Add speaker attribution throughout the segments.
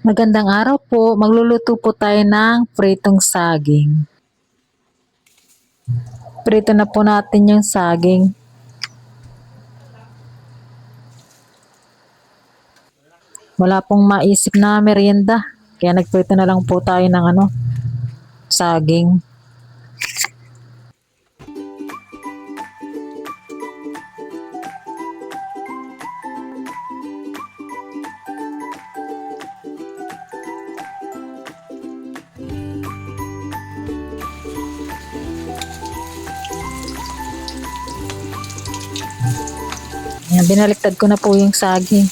Speaker 1: Magandang araw po. Magluluto po tayo ng pritong saging. Prito na po natin yung saging. Wala pong maisip na merienda. Kaya nagprito na lang po tayo ng saging. Ayan, binaliktad ko na po yung saging.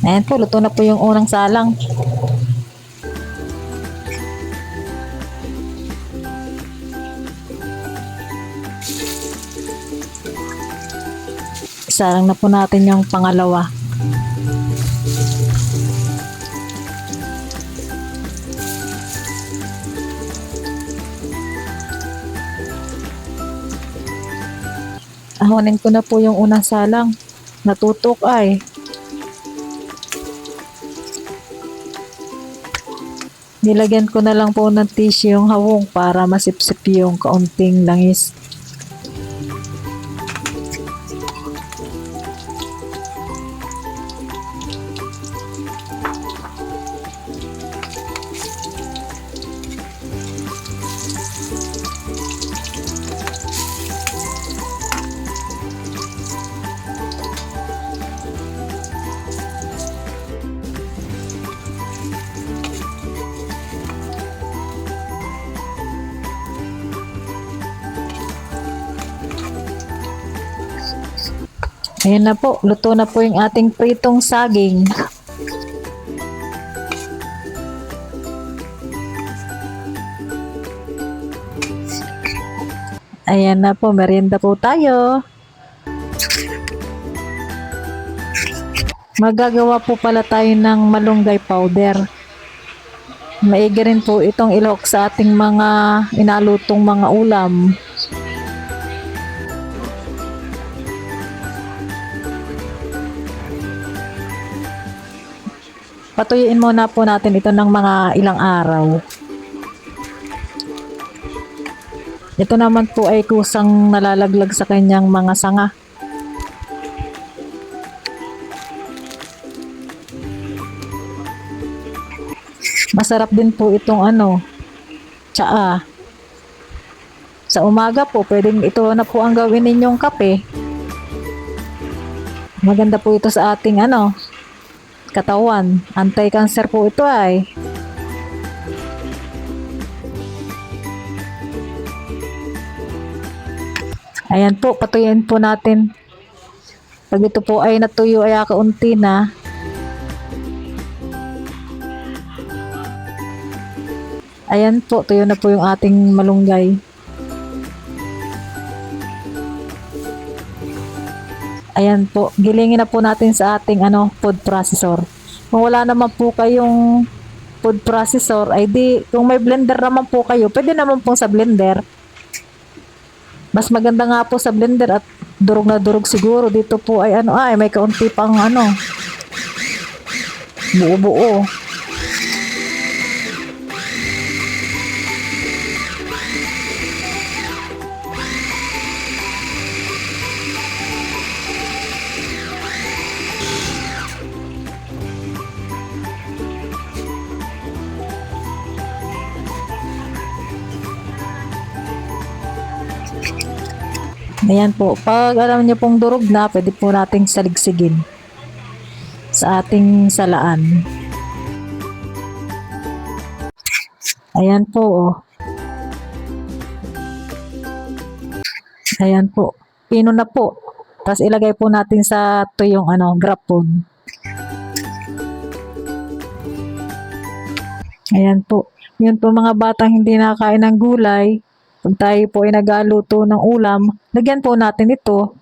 Speaker 1: Ayan po, luto na po yung unang salang. Isalang na po natin yung pangalawa. Ahonin ko na po yung unang salang. Natutok ay. Nilagyan ko na lang po ng tissue yung hawong para masipsip yung kaunting langis. Ayan na po, luto na po yung ating pritong saging. Ayan na po, merienda po tayo. Magagawa po pala tayo ng malunggay powder. Maigi rin po itong ilok sa ating mga inalutong mga ulam. Patuyuin muna po natin ito ng mga ilang araw. Ito naman po ay kusang nalalaglag sa kanyang mga sanga. Masarap din po itong tsaa. Sa umaga po, pwedeng ito na po ang gawin ninyong kape. Maganda po ito sa ating katawan. Anti-cancer po ito ay. Ayan po, patuyin po natin. Pag ito po ay natuyo ay kaunti na. Ayan po, tuyo na po yung ating malunggay. Ayan po, gilingin na po natin sa ating food processor. Kung wala naman po kayong food processor, ay kung may blender naman po kayo, pwede naman po sa blender. Mas maganda nga po sa blender at durog na durog siguro. Dito po ay may kaunti pang buo-buo. Ayan po, pag alam niyo pong durog na, pwede po nating saligsigin sa ating salaan. Ayan po, oh. Ayan po, pino na po. Tapos ilagay po natin sa tuyong grapon. Ayan po. Yun po mga batang hindi nakakain ng gulay. Pag tayo po ay nagaluto ng ulam, lagyan po natin ito.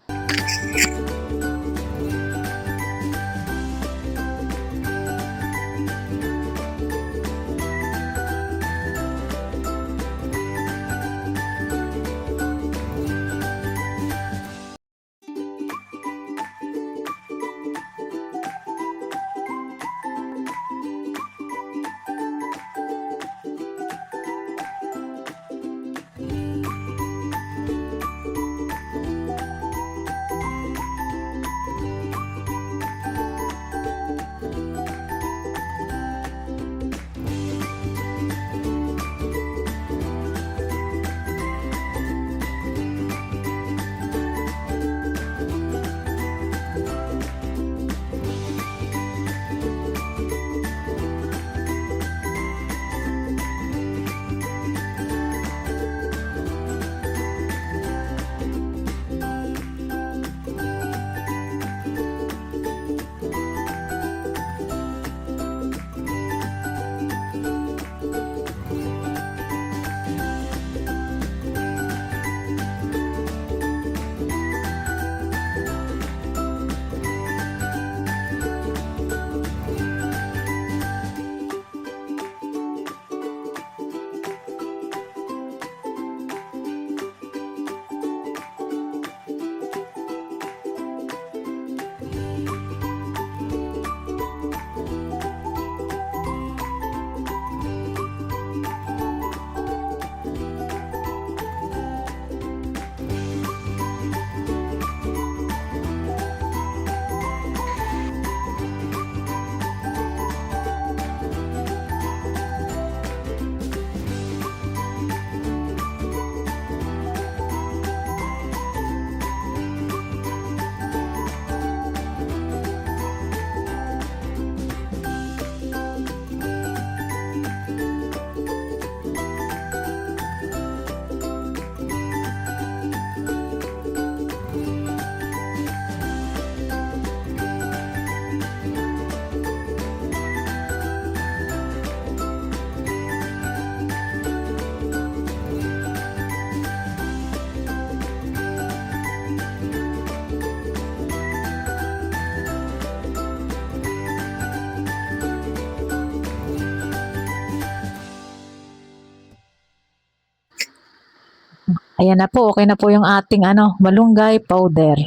Speaker 1: Ayan na po, okay na po yung ating malunggay powder.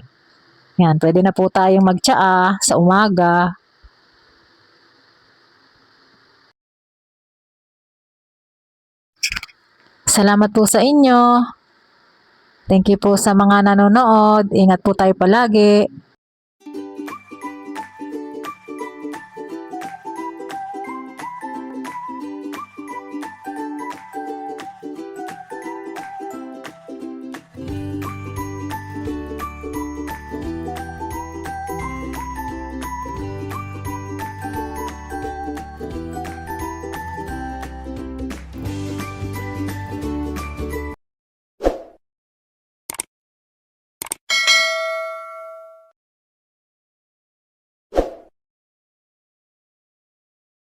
Speaker 1: Yan, pwede na po tayong magtsaa sa umaga. Salamat po sa inyo. Thank you po sa mga nanonood. Ingat po tayo palagi.